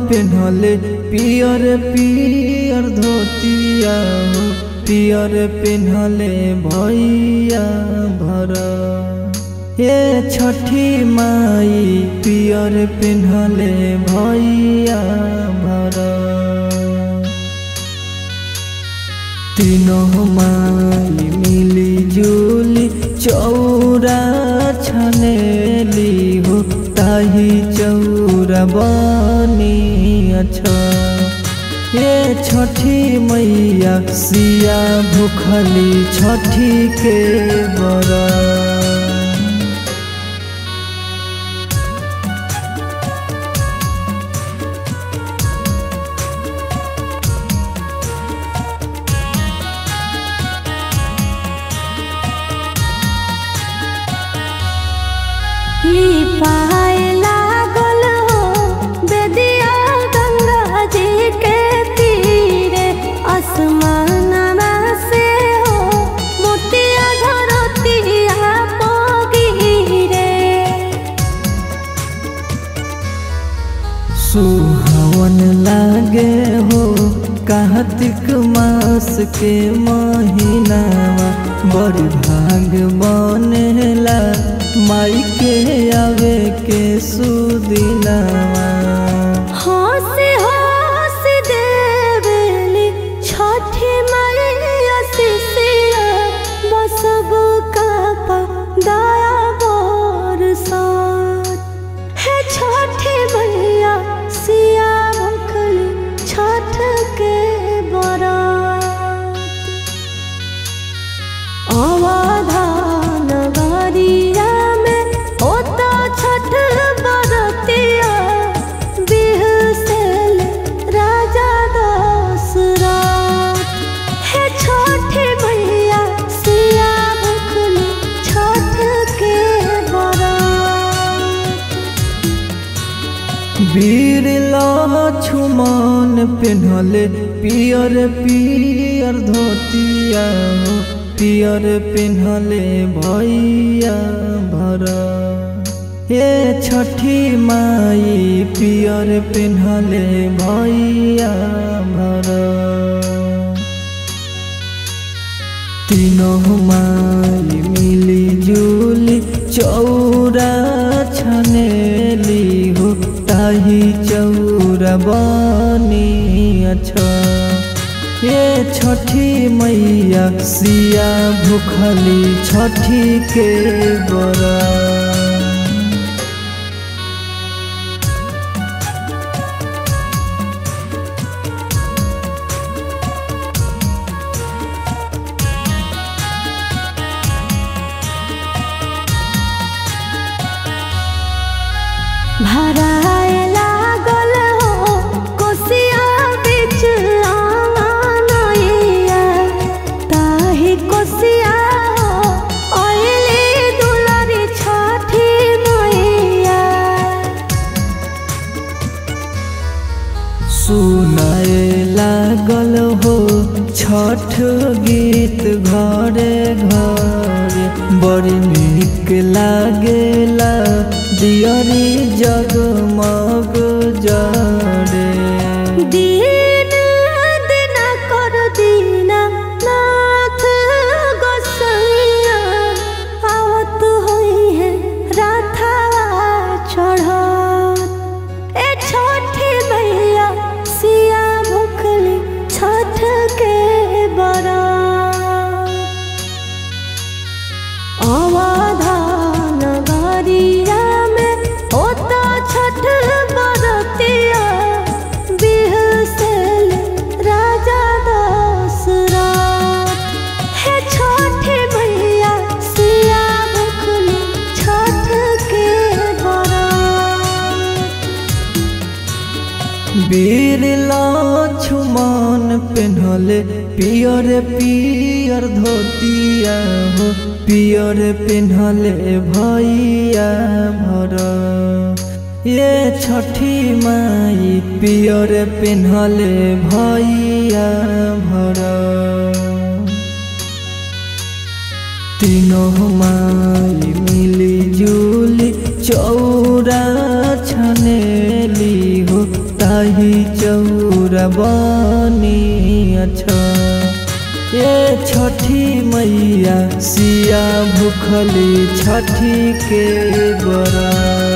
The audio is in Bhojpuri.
पेन्हले पियर पियर धोतिया हो, पियर पेन्हले भैया भरा। ये छठी माई पियर पेन्हले भैया भरा। तीनों माई मिली जुली चौरा छनेली हो, ताही चौरा बनी अच्छा। ये छठी मैया सिया भूखली छठी के बरा। लिपाए लागल हो बेदिया गंगा जी के तीरे, आसमानवा से हो मोतिया धरतिया पगिरे। सुहावन लागे हो कार्तिक मास के महीनावा, बड़ी भाग बनेला माई के आवे के सुदिनावा। हंसी हंसी देवेली छठी मैया सिसिया, बसब का दया बरसात। है छठी मैया सिया भूखली छठ के बरात। अवधान गरिया में होता छठ बरतिया, बिहसेल राजा दशरथ। है छठी मैया सिया भूखली छठ के बरात। वीर लक्ष्मण पेन्हले पियर पियर धोतिया हो, पियर पेन्हले भैया भरा। ये छठी माई पियर पेन्हले भैया भरा। तीनों माई मिली जुली चौरा छनेली हो, ताही चौरा बनी अच्छा। ये छठी मैया सिया भूखली छठी के बरा। भराए लागल हो कोसिया बिच आंगनैया, ताही कोसिया हो अइली दुलारी छठी मैया। सुनाए लागल हो छठ गीत घरे घरे, बड़ी नीक लागेला दियरी जगमग जरे। दिन दिन कर दीना नाथ गोसैया, आवत होई है राथवा चढ़त। ए छठी मैया सिया भूखली छठ के बरात। अवधान गरिया में होता छठ बरतिया, बिहसेल राजा दशरथ। है छठी मैया सिया भूखली छठ के बरात। वीर लक्ष्मण पेन्हले पियर पियर धोतिया हो, पियर पेन्हले भैया भरा। ये छठी माई पियर पेन्हले भैया भरा। तीनों माई मिली जुली चौरा छनेली हो, रही चौरा बनी अच्छा। ये छठी मैया सिया भूखली छठी के बरा।